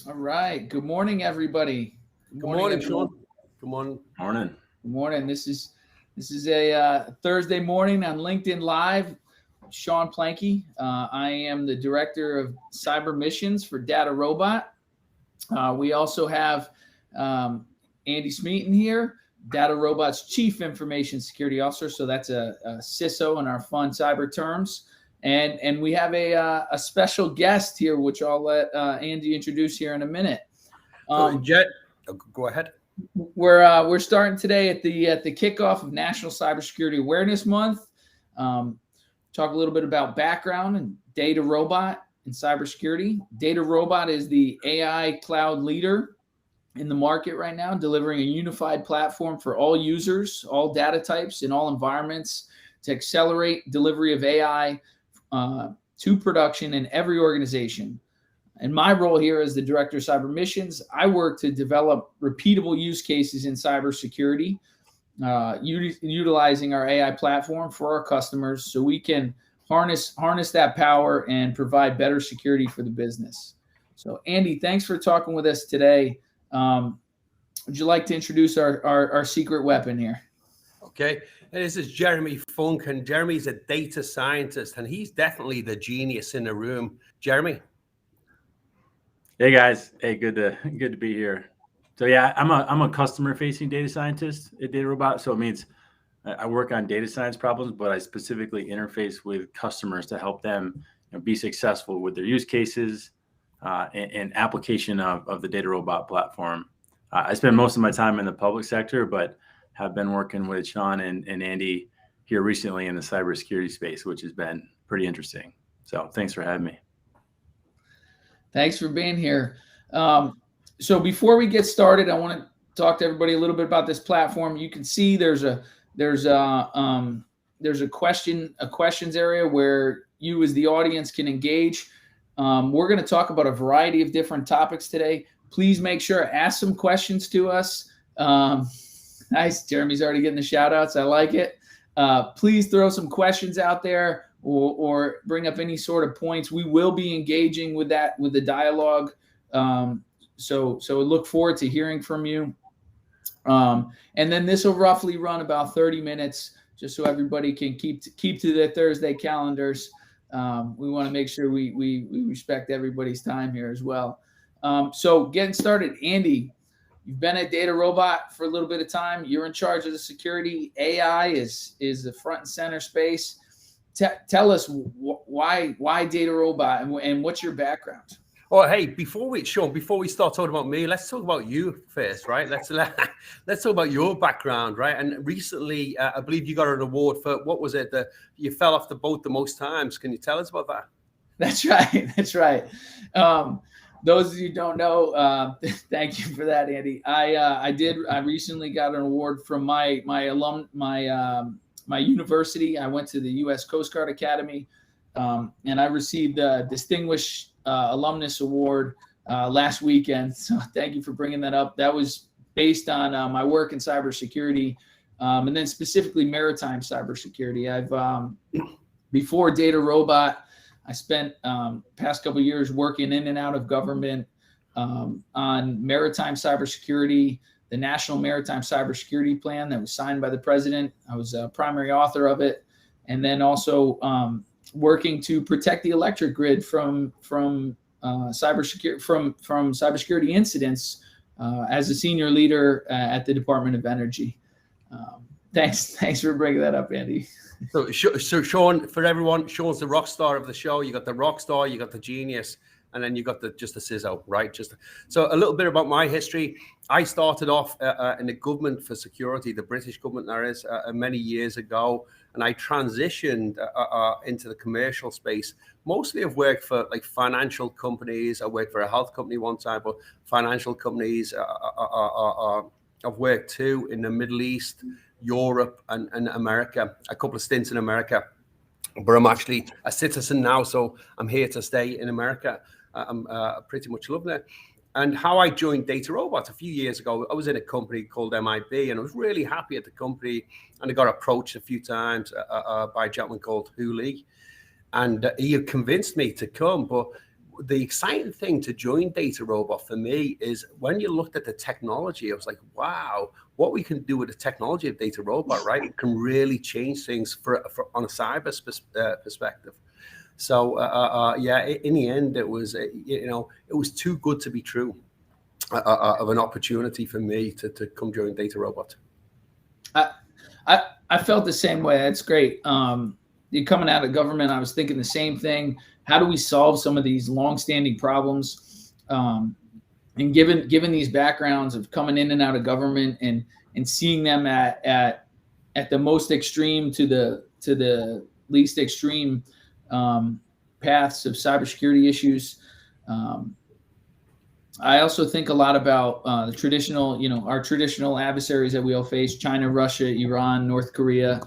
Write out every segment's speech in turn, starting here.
All right. Good morning, everybody. Good morning, Sean. Good morning. Morning. Good morning. This is a Thursday morning on LinkedIn Live. Sean Plankey. I am the director of cyber missions for DataRobot. We also have Andy Smeaton here, DataRobot's Chief Information Security Officer. So that's a CISO in our fun cyber terms. And we have a special guest here, which I'll let Andy introduce here in a minute. Jet, go ahead. We're starting today at the kickoff of National Cybersecurity Awareness Month. Talk a little bit about background and DataRobot and cybersecurity. DataRobot is the AI cloud leader in the market right now, delivering a unified platform for all users, all data types, in all environments to accelerate delivery of AI to production in every organization. And my role here as the director of cyber missions, I work to develop repeatable use cases in cybersecurity, utilizing our AI platform for our customers so we can harness that power and provide better security for the business. So Andy, thanks for talking with us today. Would you like to introduce our secret weapon here? Okay, and this is Jeremy Funk, and Jeremy's a data scientist, and he's definitely the genius in the room. Jeremy. Hey guys, hey, good to be here. So yeah, I'm a customer-facing data scientist at DataRobot. So it means I work on data science problems, but I specifically interface with customers to help them be successful with their use cases and application of the DataRobot platform. I spend most of my time in the public sector, but have been working with Sean and Andy here recently in the cybersecurity space, which has been pretty interesting. So thanks for having me. Thanks for being here. So before we get started, I want to talk to everybody a little bit about this platform. You can see there's a questions area where you as the audience can engage. We're going to talk about a variety of different topics today. Please make sure to ask some questions to us. Nice, Jeremy's already getting the shout outs. I like it. Please throw some questions out there. Or bring up any sort of points. We will be engaging with the dialogue. So look forward to hearing from you. And then this will roughly run about 30 minutes, just so everybody can keep to their Thursday calendars. We want to make sure we respect everybody's time here as well. So getting started, Andy, you've been at DataRobot for a little bit of time. You're in charge of the security. AI is the front and center space. Tell us why DataRobot and what's your background? Oh, hey, before we start talking about me, let's talk about you first, right? Let's talk about your background, right? And recently, I believe you got an award for, what was it? You fell off the boat the most times. Can you tell us about that? That's right. That's right. Those of you who don't know, thank you for that, Andy. I recently got an award from my university. I went to the U.S. Coast Guard Academy, and I received a Distinguished Alumnus Award last weekend. So thank you for bringing that up. That was based on my work in cybersecurity, and then specifically maritime cybersecurity. Before DataRobot, I spent past couple of years working in and out of government on maritime cybersecurity, the National Maritime Cybersecurity Plan that was signed by the president. I was a primary author of it, and then also working to protect the electric grid from cybersecurity incidents as a senior leader at the Department of Energy. Thanks for bringing that up, Andy. So Sean, for everyone, Sean's the rock star of the show. You got the rock star, you got the genius, and then you got just the CISO, right? So a little bit about my history. I started off in the government for security, the British government there is, many years ago, and I transitioned into the commercial space. Mostly I've worked for like financial companies. I worked for a health company one time, but financial companies I've worked too in the Middle East, Europe, and America, a couple of stints in America. But I'm actually a citizen now, so I'm here to stay in America. I'm pretty much loving it. And how I joined DataRobot a few years ago, I was in a company called MIB, and I was really happy at the company. And I got approached a few times by a gentleman called Hooley, and he had convinced me to come. But the exciting thing to join DataRobot for me is when you looked at the technology, I was like, wow, what we can do with the technology of DataRobot, right? It can really change things for on a cyber perspective. So yeah, in the end, it was it was too good to be true of an opportunity for me to come join DataRobot. I felt the same way. That's great. You're coming out of government, I was thinking the same thing. How do we solve some of these longstanding problems? And given these backgrounds of coming in and out of government and seeing them at the most extreme to the least extreme paths of cybersecurity issues. I also think a lot about the traditional, our traditional adversaries that we all face: China, Russia, Iran, North Korea,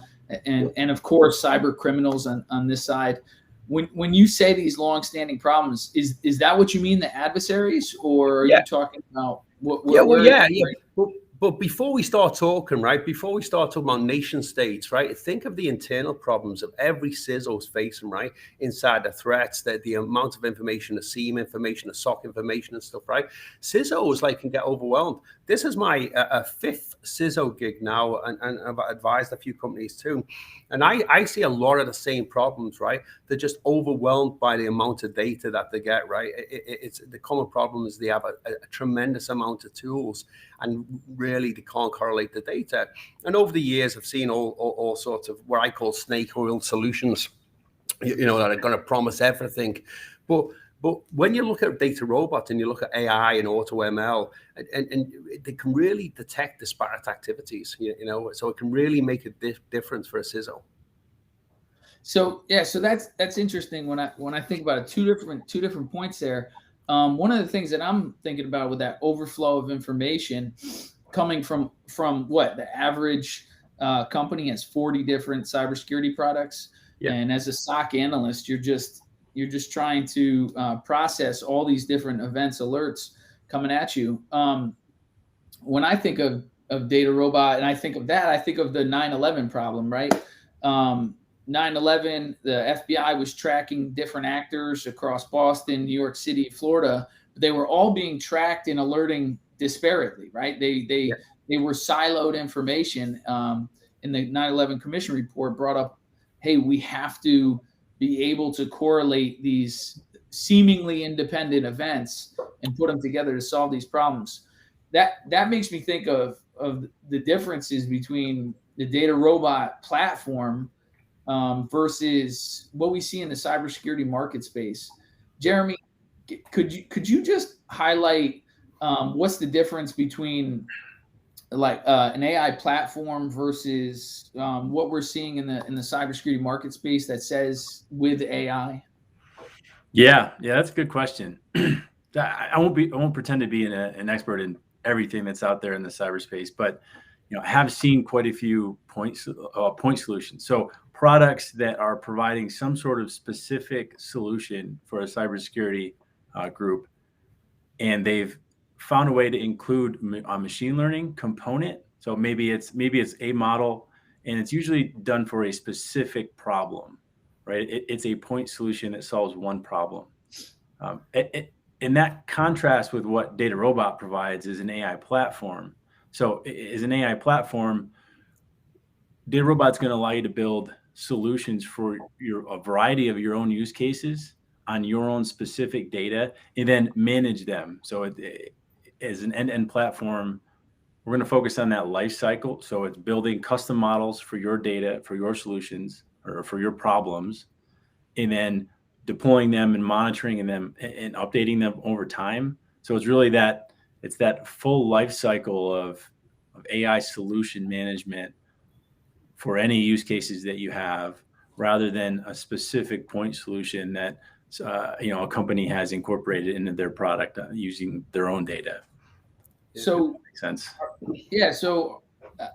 and of course cyber criminals on this side. When you say these long-standing problems, is that what you mean, the adversaries, or are you talking about what? But before we start talking, right, before we start talking about nation states, right, think of the internal problems of every CISO is facing, right, inside the threats, the amount of information, the SIEM information, the SOC information and stuff, right? CISOs can get overwhelmed. This is my fifth CISO gig now, and I've advised a few companies too. And I see a lot of the same problems, right? They're just overwhelmed by the amount of data that they get, right? It's the common problem is they have a tremendous amount of tools, and really they can't correlate the data. And over the years, I've seen all sorts of what I call snake oil solutions, that are going to promise everything. But when you look at DataRobot and you look at AI and AutoML, and they can really detect disparate activities, so it can really make a difference for a CISO. So that's interesting. When I think about it, two different points there. One of the things that I'm thinking about with that overflow of information coming from what the average company has 40 different cybersecurity products, and as a SOC analyst, you're just trying to process all these different events, alerts coming at you. When I think of DataRobot and I think of that, I think of the 9/11 problem, right? 9/11, the FBI was tracking different actors across Boston, New York City, Florida. But they were all being tracked and alerting disparately, right? They were siloed information. In the 9/11 Commission report brought up, hey, we have to be able to correlate these seemingly independent events and put them together to solve these problems. That makes me think of the differences between the DataRobot platform versus what we see in the cybersecurity market space. Jeremy, could you just highlight what's the difference between an AI platform versus what we're seeing in the cybersecurity market space that says with AI? Yeah, that's a good question. I won't pretend to be an expert in everything that's out there in the cyberspace, but I have seen quite a few point solutions. So products that are providing some sort of specific solution for a cybersecurity group, and they've found a way to include a machine learning component. So maybe it's a model, and it's usually done for a specific problem, right? It's a point solution that solves one problem. And that contrasts with what DataRobot provides is an AI platform. So as an AI platform, DataRobot's going to allow you to build solutions for a variety of your own use cases on your own specific data, and then manage them. So as an end-to-end platform, we're going to focus on that life cycle. So it's building custom models for your data, for your solutions, or for your problems, and then deploying them and monitoring them and updating them over time. So it's really that full life cycle of AI solution management for any use cases that you have, rather than a specific point solution that a company has incorporated into their product using their own data. So makes sense. Yeah. So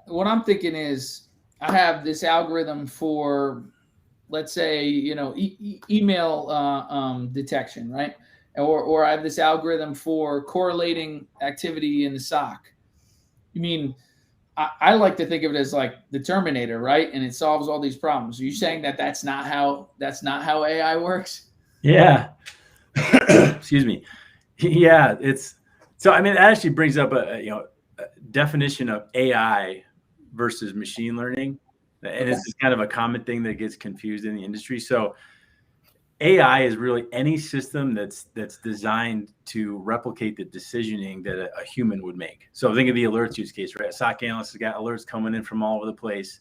what I'm thinking is, I have this algorithm for, let's say, email detection, right? Or I have this algorithm for correlating activity in the SOC. You mean, I like to think of it as like the Terminator, right? And it solves all these problems. Are you saying that that's not how AI works? Yeah. Excuse me. Yeah, it's so. I mean, it actually brings up a definition of AI versus machine learning, and this is kind of a common thing that gets confused in the industry. So AI is really any system that's designed to replicate the decisioning that a human would make. So think of the alerts use case, right? A SOC analyst has got alerts coming in from all over the place.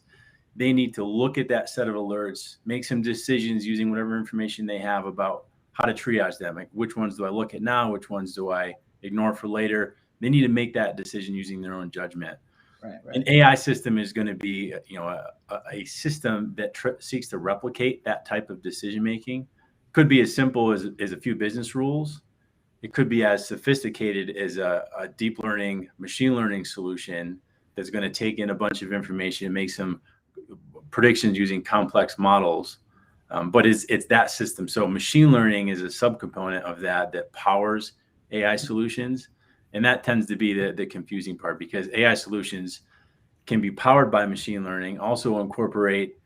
They need to look at that set of alerts, make some decisions using whatever information they have about how to triage them. Like, which ones do I look at now? Which ones do I ignore for later? They need to make that decision using their own judgment. Right. An AI system is going to be, a system that seeks to replicate that type of decision making. Could be as simple as a few business rules. It could be as sophisticated as a deep learning, machine learning solution that's going to take in a bunch of information and make some predictions using complex models. But it's that system. So machine learning is a subcomponent of that powers AI solutions. And that tends to be the confusing part, because AI solutions can be powered by machine learning, also incorporate,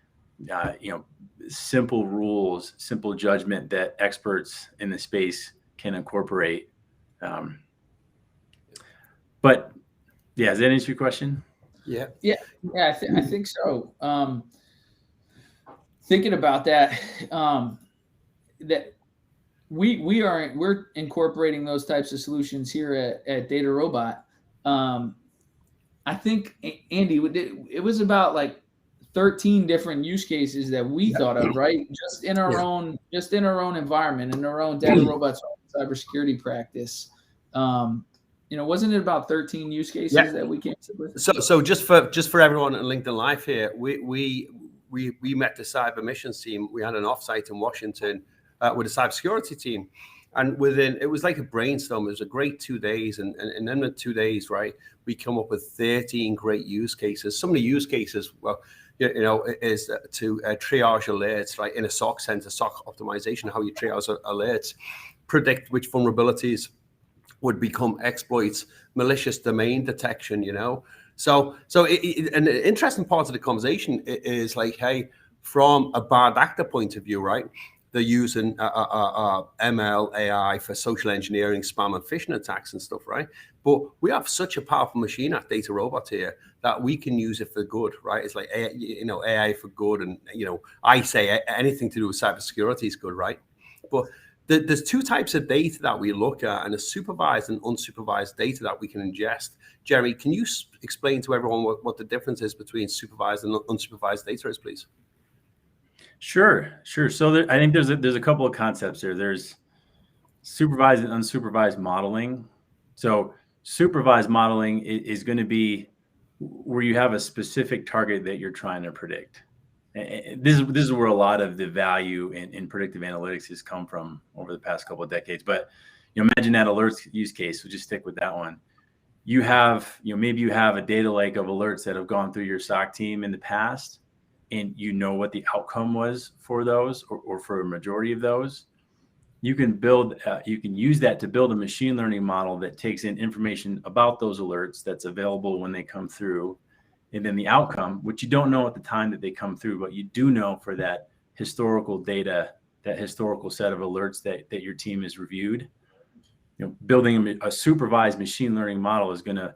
simple rules, simple judgment that experts in the space can incorporate. But yeah, does that answer your question? Yeah. I think so. Thinking about that, that we're incorporating those types of solutions here at DataRobot. I think, Andy, it was about like 13 different use cases that we thought of, right? Just in our own environment, in our own DataRobot cybersecurity practice. Wasn't it about 13 use cases that we came up with? So just for everyone at LinkedIn Live here, we met the cyber missions team. We had an offsite in Washington with a cybersecurity team, and it was like a brainstorm. It was a great 2 days, and then in 2 days, right, we come up with 13 great use cases. Some of the use cases, is to triage alerts, right, in a SOC center, SOC optimization, how you triage alerts, predict which vulnerabilities would become exploits, malicious domain detection, So an interesting part of the conversation is like, hey, from a bad actor point of view, right? They're using ML, AI for social engineering, spam and phishing attacks and stuff, right? But we have such a powerful machine at DataRobot here that we can use it for good, right? It's like, AI for good. And, I say anything to do with cybersecurity is good, right? But there's two types of data that we look at, and a supervised and unsupervised data that we can ingest. Jeremy, can you explain to everyone what the difference is between supervised and unsupervised data is, please? Sure. So I think there's a couple of concepts there. There's supervised and unsupervised modeling. So supervised modeling is going to be where you have a specific target that you're trying to predict. And this is where a lot of the value in predictive analytics has come from over the past couple of decades. But imagine that alerts use case. So just stick with that one. You have, maybe you have a data lake of alerts that have gone through your SOC team in the past, and what the outcome was for those, or for a majority of those. You can use that to build a machine learning model that takes in information about those alerts that's available when they come through, and then the outcome, which you don't know at the time that they come through, but you do know for that historical data, that historical set of alerts that your team has reviewed. Building a supervised machine learning model is going to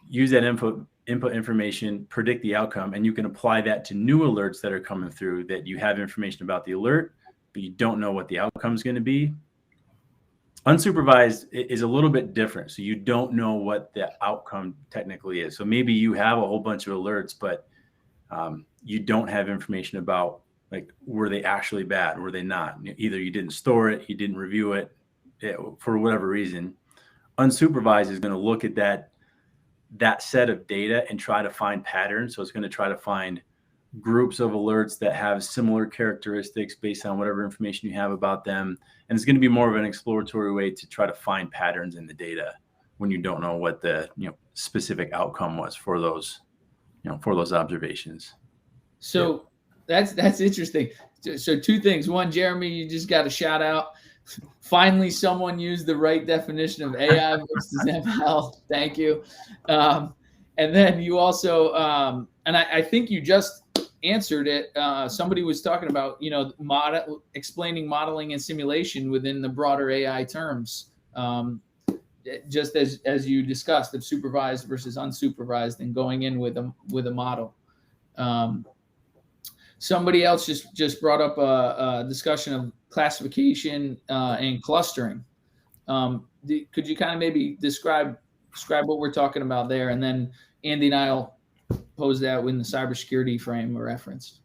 use that input information, predict the outcome, and you can apply that to new alerts that are coming through that you have information about the alert, but you don't know what the outcome is going to be. Unsupervised is a little bit different. So you don't know what the outcome technically is. So maybe you have a whole bunch of alerts, but you don't have information about, like, were they actually bad? Were they not? Either you didn't store it, you didn't review it, for whatever reason. Unsupervised is going to look at that set of data and try to find patterns. So it's going to try to find groups of alerts that have similar characteristics based on whatever information you have about them. And it's going to be more of an exploratory way to try to find patterns in the data when you don't know what the specific outcome was for those observations. So that's interesting. So two things. One, Jeremy, you just got a shout out. Finally, someone used the right definition of AI versus ML. Thank you. And then you also, and I think you just answered it. Somebody was talking about, explaining modeling and simulation within the broader AI terms, just as you discussed, of supervised versus unsupervised, and going in with a model. Somebody else just brought up a discussion of classification and clustering. Could you kind of maybe describe what we're talking about there, and then Andy and I'll pose that in the cybersecurity frame of reference.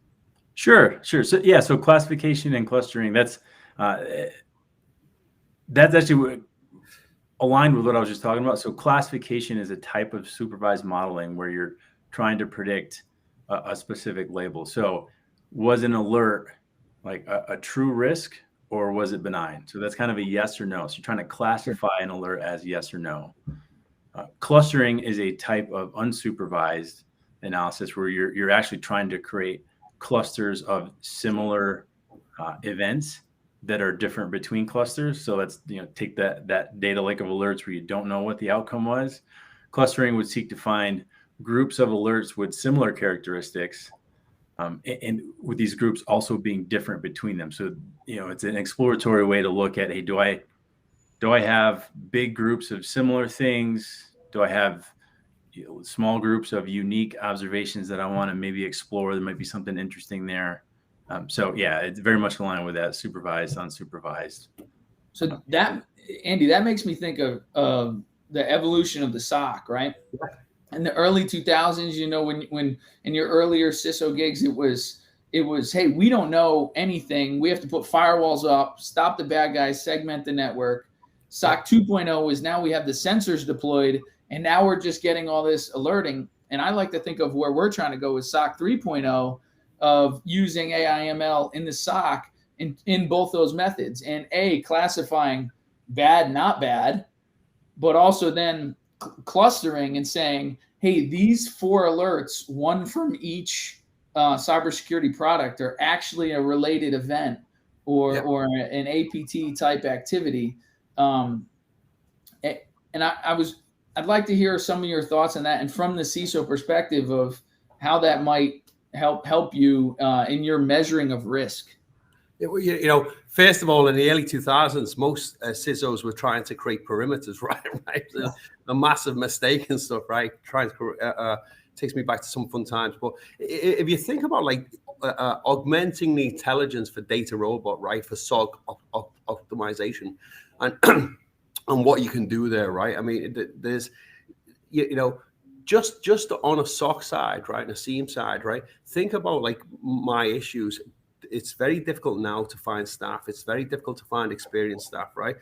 Sure. So classification and clustering, that's actually aligned with what I was just talking about. So classification is a type of supervised modeling where you're trying to predict a specific label. So was an alert like a true risk, or was it benign? So that's kind of a yes or no. So you're trying to classify an alert as yes or no. Clustering is a type of unsupervised analysis where you're actually trying to create clusters of similar events that are different between clusters. So let's take that data lake of alerts where you don't know what the outcome was. Clustering would seek to find groups of alerts with similar characteristics, and with these groups also being different between them. So it's an exploratory way to look at, hey, do I have big groups of similar things? Do I have small groups of unique observations that I want to maybe explore? There might be something interesting there. So yeah, it's very much aligned with that supervised, unsupervised. So that, Andy, that makes me think of the evolution of the SOC, right? In the early 2000s, when in your earlier CISO gigs, it was, hey, we don't know anything. We have to put firewalls up, stop the bad guys, segment the network. SOC 2.0 is now we have the sensors deployed, and now we're just getting all this alerting. And I like to think of where we're trying to go with SOC 3.0, of using AI/ML in the SOC in both those methods, and classifying bad, not bad, but also then clustering and saying, hey, these 4 alerts, one from each cybersecurity product, are actually a related event or an APT type activity. And I'd like to hear some of your thoughts on that, and from the CISO perspective of how that might help you in your measuring of risk. First of all, in the early 2000s, most CISOs were trying to create perimeters, right? Yeah. A massive mistake and stuff, right? Trying to takes me back to some fun times. But if you think about augmenting the intelligence for DataRobot, right, for SOC optimization, and and what you can do there, right? I mean, there's just on a SOC side, right, and a SIEM side, right? Think about my issues. It's very difficult now to find staff. It's very difficult to find experienced staff, right?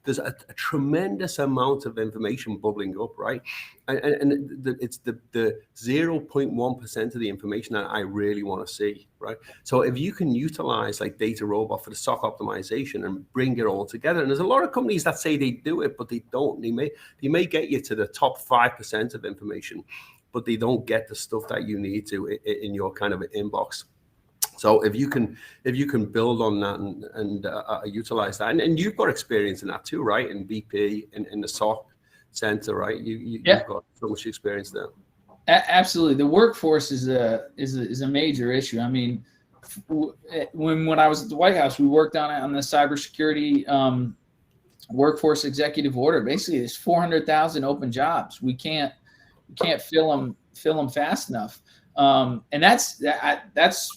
There's a tremendous amount of information bubbling up, right? And it's the 0.1% of the information that I really want to see, right? So if you can utilize DataRobot for the SOC optimization and bring it all together, and there's a lot of companies that say they do it, but they don't. They may get you to the top 5% of information, but they don't get the stuff that you need to in your kind of inbox. So if you can build on that and utilize that, and you've got experience in that too, right? In BP, in the SOC center, right? You've got so much experience there. Absolutely, the workforce is a major issue. I mean, when I was at the White House, we worked on the cybersecurity workforce executive order. Basically, there's 400,000 open jobs. We can't fill them fast enough. And that's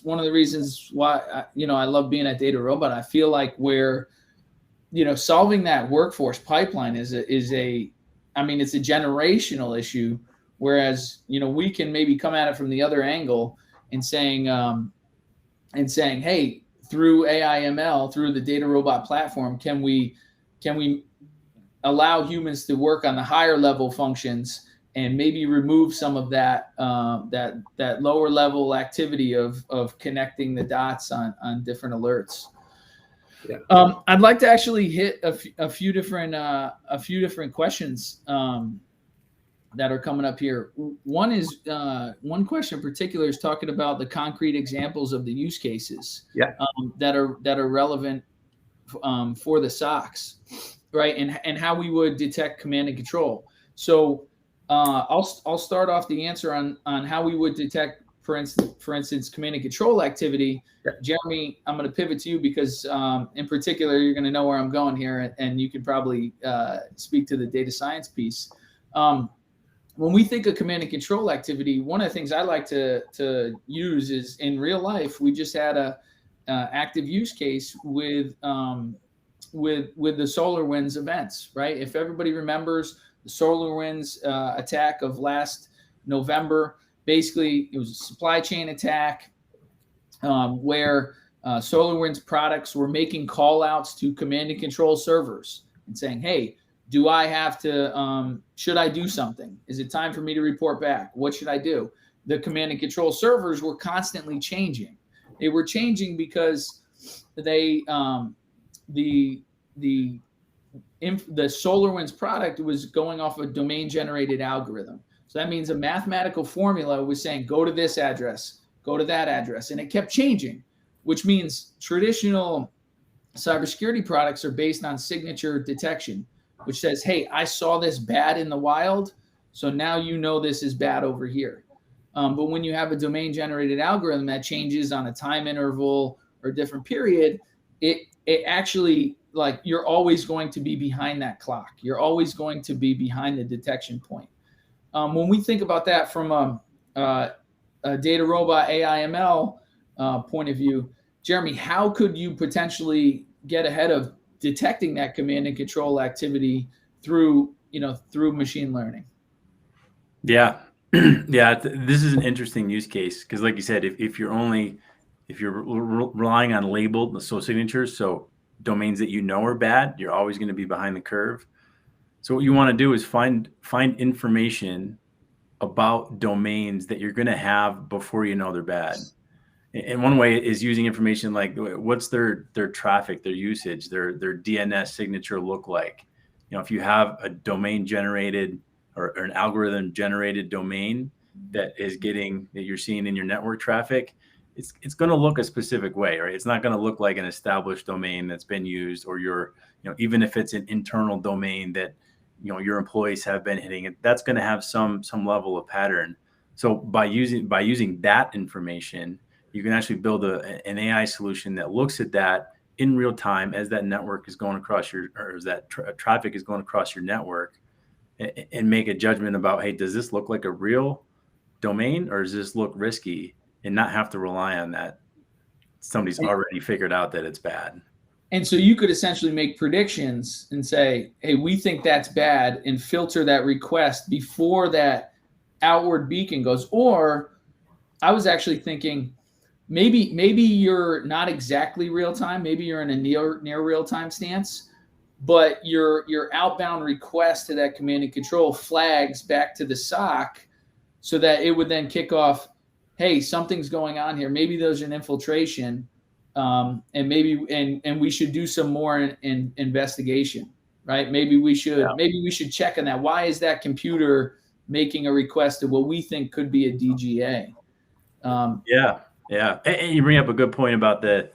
one of the reasons why I love being at DataRobot. I feel like we're solving that workforce pipeline is a generational issue, whereas we can maybe come at it from the other angle and saying hey, through AI/ML, through the DataRobot platform, can we allow humans to work on the higher level functions and maybe remove some of that lower level activity of connecting the dots on different alerts. Yeah. I'd like to actually hit a few different questions that are coming up here. One question in particular is talking about the concrete examples of the use cases that are relevant for the SOCs, right? And how we would detect command and control. So I'll start off the answer on how we would detect for instance, command and control activity. Yeah. Jeremy, I'm going to pivot to you because in particular, you're going to know where I'm going here, and you can probably speak to the data science piece. When we think of command and control activity, one of the things I like to use is in real life. We just had a active use case with the SolarWinds events, right? If everybody remembers the SolarWinds attack of last November, basically it was a supply chain attack where SolarWinds products were making call outs to command and control servers and saying, hey, do I have to, should I do something? Is it time for me to report back? What should I do? The command and control servers were constantly changing. They were changing because they, the SolarWinds product was going off a domain generated algorithm. So that means a mathematical formula was saying, go to this address, go to that address. And it kept changing, which means traditional cybersecurity products are based on signature detection, which says, hey, I saw this bad in the wild, so now you know this is bad over here. But when you have a domain generated algorithm that changes on a time interval or different period, it actually, like, you're always going to be behind that clock. You're always going to be behind the detection point. When we think about that from a DataRobot AI/ML point of view, Jeremy, how could you potentially get ahead of detecting that command and control activity through machine learning? Yeah. Yeah. This is an interesting use case because, like you said, if you're relying on labeled signatures, so domains that are bad, you're always going to be behind the curve. So what you want to do is find information about domains that you're going to have before you know they're bad. And one way is using information like what's their traffic, their usage, their DNS signature look like. If you have a domain generated or an algorithm generated domain that you're seeing in your network traffic, it's going to look a specific way, right? It's not going to look like an established domain that's been used, or even if it's an internal domain that your employees have been hitting it, that's going to have some level of pattern. So by using that information, you can actually build an AI solution that looks at that in real time as that network is going across as that traffic is going across your network, and make a judgment about, hey, does this look like a real domain or does this look risky, and not have to rely on that somebody's already figured out that it's bad. And so you could essentially make predictions and say, hey, we think that's bad, and filter that request before that outward beacon goes. Or I was actually thinking maybe you're not exactly real time. Maybe you're in a near real time stance, but your outbound request to that command and control flags back to the SOC so that it would then kick off, hey, something's going on here. Maybe there's an infiltration. And we should do some more in investigation, right? Maybe we should check on that. Why is that computer making a request to what we think could be a DGA? Yeah. And you bring up a good point about the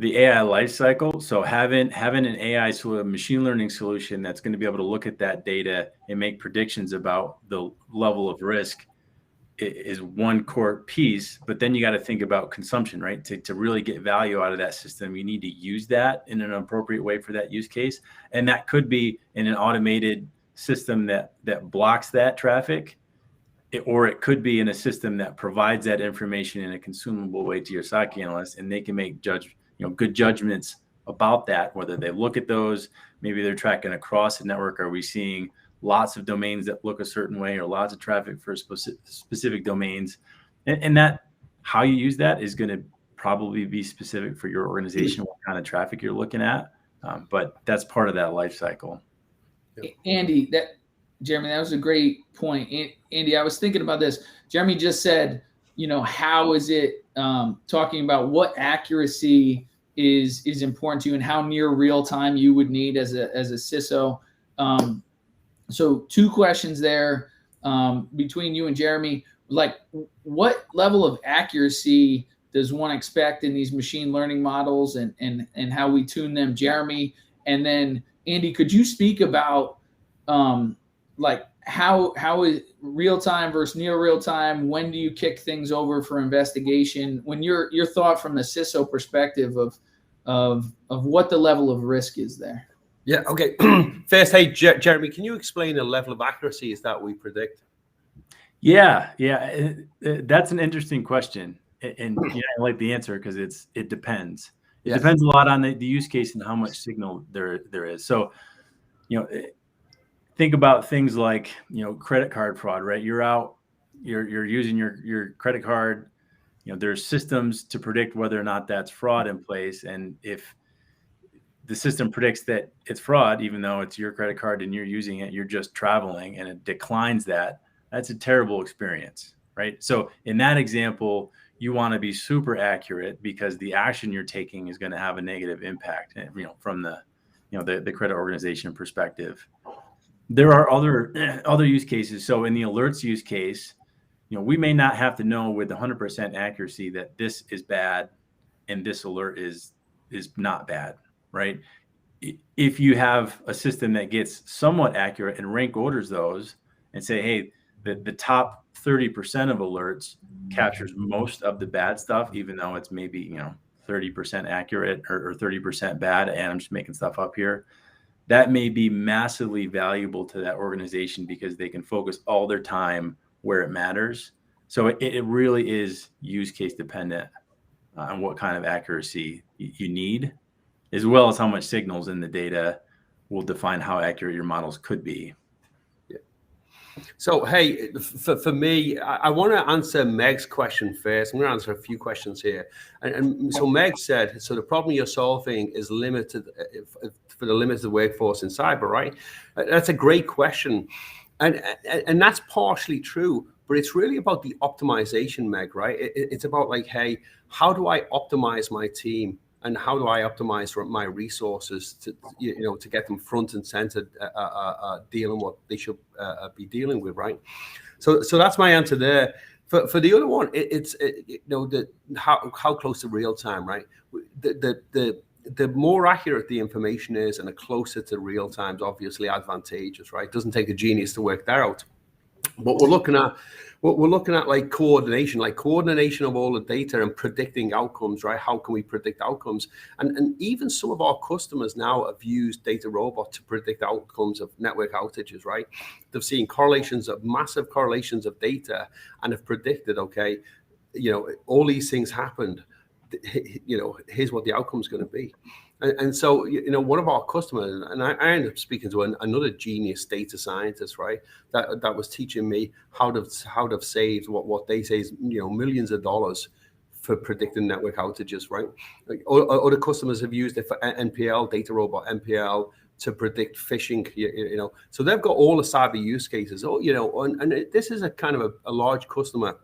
AI lifecycle. So having an AI, so a machine learning solution that's going to be able to look at that data and make predictions about the level of risk is one core piece. But then you got to think about consumption, right? To really get value out of that system, you need to use that in an appropriate way for that use case. And that could be in an automated system that blocks that traffic, or it could be in a system that provides that information in a consumable way to your SOC analyst, and they can make good judgments about that, whether they look at those, maybe they're tracking across the network. Are we seeing lots of domains that look a certain way, or lots of traffic for specific domains? And that, how you use that is going to probably be specific for your organization, what kind of traffic you're looking at. But that's part of that life cycle. Andy, Jeremy, that was a great point. Andy, I was thinking about this. Jeremy just said, how is it talking about what accuracy is important to you and how near real time you would need as a CISO. So two questions there between you and Jeremy. Like, what level of accuracy does one expect in these machine learning models, and how we tune them, Jeremy? And then Andy, could you speak about like how is real time versus near real time? When do you kick things over for investigation? When your thought from the CISO perspective of what the level of risk is there? Yeah. Okay. First, hey, Jeremy, can you explain the level of accuracy is that we predict? Yeah. That's an interesting question, and yeah, I like the answer because it depends. It depends a lot on the use case and how much signal there is. So, think about things like credit card fraud, right? You're using your credit card. There's systems to predict whether or not that's fraud in place, and if the system predicts that it's fraud, even though it's your credit card and you're using it, you're just traveling, and it declines that, that's a terrible experience, right? So in that example, you want to be super accurate because the action you're taking is going to have a negative impact, from the credit organization perspective. There are other use cases. So in the alerts use case, we may not have to know with 100% accuracy that this is bad and this alert is not bad, right? If you have a system that gets somewhat accurate and rank orders those and say, hey, the top 30% of alerts captures most of the bad stuff, even though it's maybe 30% accurate or 30% bad, and I'm just making stuff up here, that may be massively valuable to that organization because they can focus all their time where it matters. So it really is use case dependent on what kind of accuracy you need, as well as how much signals in the data will define how accurate your models could be. Yeah. So, hey, for me, I want to answer Meg's question first. I'm going to answer a few questions here. And so Meg said, so the problem you're solving is limited for the limited workforce in cyber, right? That's a great question. And that's partially true, but it's really about the optimization, Meg, right? It's about like, hey, how do I optimize my team? And how do I optimize my resources to get them front and center, dealing what they should be dealing with, right? So that's my answer there. For the other one, it's how close to real time, right? The more accurate the information is, and the closer to real time is obviously advantageous, right? It doesn't take a genius to work that out. But we're looking at like coordination of all the data and predicting outcomes, right? How can we predict outcomes? And even some of our customers now have used DataRobot to predict outcomes of network outages, right? They've seen massive correlations of data and have predicted, okay, all these things happened. Here's what the outcome is going to be. And so, one of our customers, and I ended up speaking to another genius data scientist, right? That was teaching me how to save what they say is, millions of dollars for predicting network outages, right? Like, other customers have used it for NPL, DataRobot NPL, to predict phishing, So they've got all the cyber use cases, and this is a kind of a large customer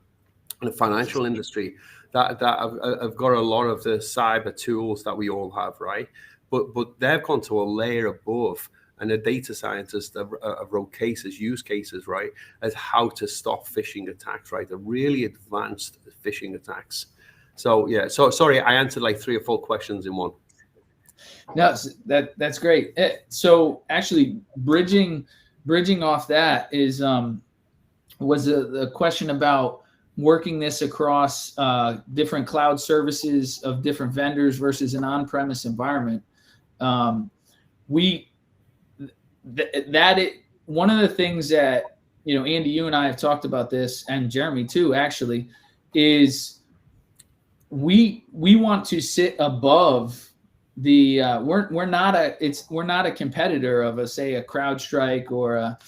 in the financial industry that have got a lot of the cyber tools that we all have, right? But they've gone to a layer above, and the data scientists have wrote use cases, right, as how to stop phishing attacks, right? The really advanced phishing attacks. So yeah, so sorry, I answered like 3 or 4 questions in one. No, that's great. So actually, bridging off that is was the question about working this across different cloud services of different vendors versus an on-premise environment. One of the things that, Andy, you and I have talked about this, and Jeremy too, actually, is we want to sit above the we're not a competitor of a CrowdStrike or a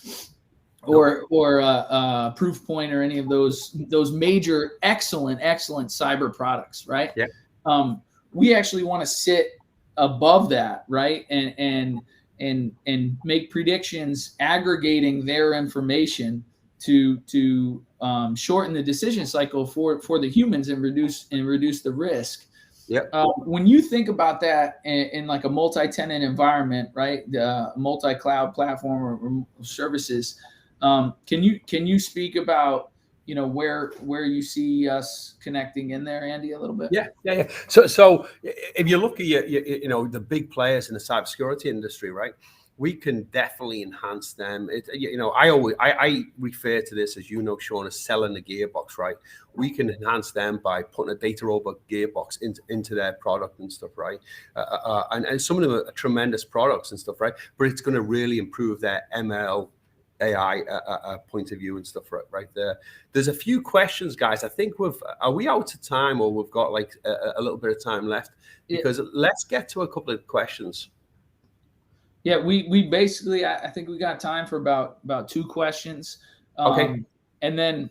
Proofpoint or any of those major excellent cyber products, right? Yeah. We actually want to sit above that, right? And make predictions, aggregating their information to shorten the decision cycle for the humans and reduce the risk. Yeah. When you think about that in like a multi-tenant environment, right? The multi-cloud platform or services. Can you speak about where you see us connecting in there, Andy, a little bit? Yeah. So if you look at the big players in the cybersecurity industry, right? we can definitely enhance them. I refer to this, as you know, Sean, as selling the gearbox, right? We can enhance them by putting a DataRobot gearbox into their product and stuff, right? And some of them are tremendous products and stuff, right? But it's going to really improve their ML AI point of view and stuff right there. There's a few questions, guys. I think are we out of time, or we've got like a little bit of time left? Because let's get to a couple of questions. Yeah, we basically, I think we got time for about 2 questions. Okay. And then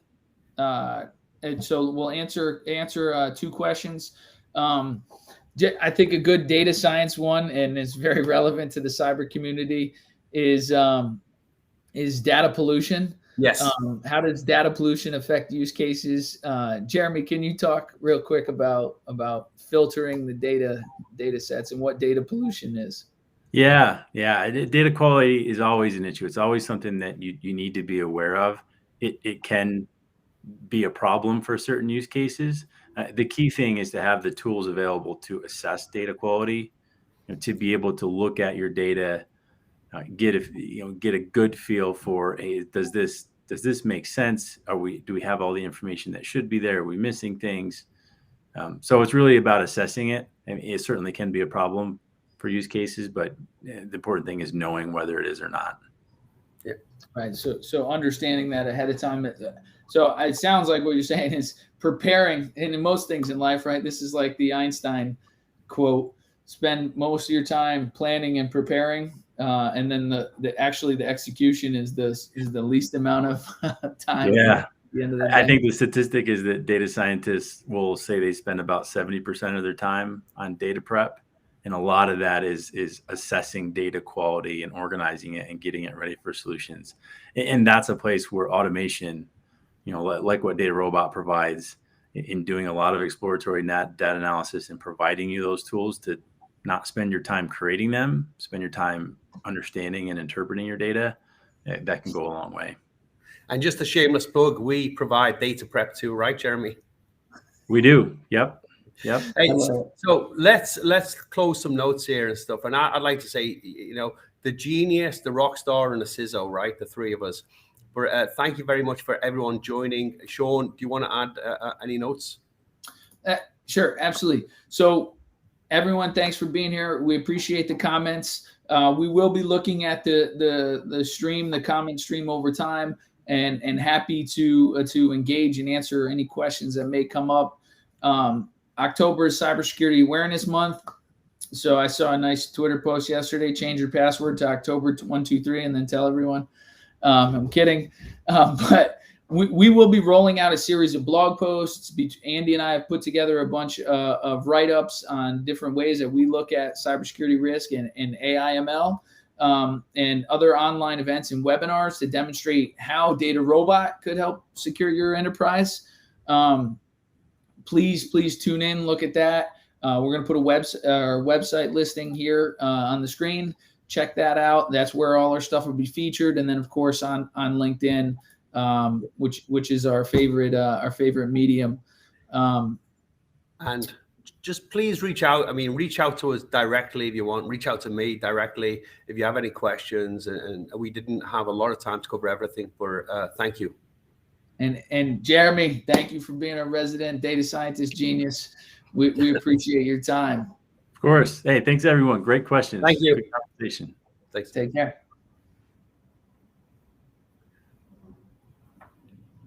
and so we'll answer 2 questions. I think a good data science one, and it's very relevant to the cyber community, is data pollution. Yes. How does data pollution affect use cases? Jeremy, can you talk real quick about filtering the data sets and what data pollution is? Yeah. Data quality is always an issue. It's always something that you need to be aware of. It can be a problem for certain use cases. The key thing is to have the tools available to assess data quality, to be able to look at your data, get a good feel for, hey, does this make sense? Do we have all the information that should be there? Are we missing things? So it's really about assessing it. I mean, it certainly can be a problem for use cases, but the important thing is knowing whether it is or not. Yeah. Right. So understanding that ahead of time. So it sounds like what you're saying is preparing, and in most things in life, right? This is like the Einstein quote: spend most of your time planning and preparing, and then the execution is the least amount of time. Yeah. At the end of the day. I think the statistic is that data scientists will say they spend about 70% of their time on data prep. And a lot of that is assessing data quality and organizing it and getting it ready for solutions. And that's a place where automation, like what DataRobot provides, in doing a lot of exploratory data analysis and providing you those tools to not spend your time creating them, spend your time understanding and interpreting your data, that can go a long way. And just a shameless plug, we provide data prep too, right, Jeremy? We do. Yep. Hey, so let's close some notes here and stuff. And I'd like to say, the genius, the rock star, and the CISO, right? The 3 of us. But thank you very much for everyone joining. Sean, do you want to add any notes? Sure, absolutely. So everyone, thanks for being here. We appreciate the comments. We will be looking at the stream, the comment stream over time, and happy to engage and answer any questions that may come up. October is Cybersecurity Awareness Month. So I saw a nice Twitter post yesterday: change your password to October 123 and then tell everyone. I'm kidding. But we will be rolling out a series of blog posts. Andy and I have put together a bunch of write-ups on different ways that we look at cybersecurity risk and AI/ML, and other online events and webinars to demonstrate how DataRobot could help secure your enterprise. Please tune in, look at that. We're going to put our website listing here on the screen. Check that out. That's where all our stuff will be featured. And then, of course, on LinkedIn, which is our favorite medium. And just please reach out. I mean, reach out to us directly if you want. Reach out to me directly if you have any questions. And we didn't have a lot of time to cover everything, but thank you. And Jeremy, thank you for being a resident data scientist genius. We appreciate your time. Of course. Hey, thanks everyone. Great questions. Thank you. Great conversation. Thanks. Take care.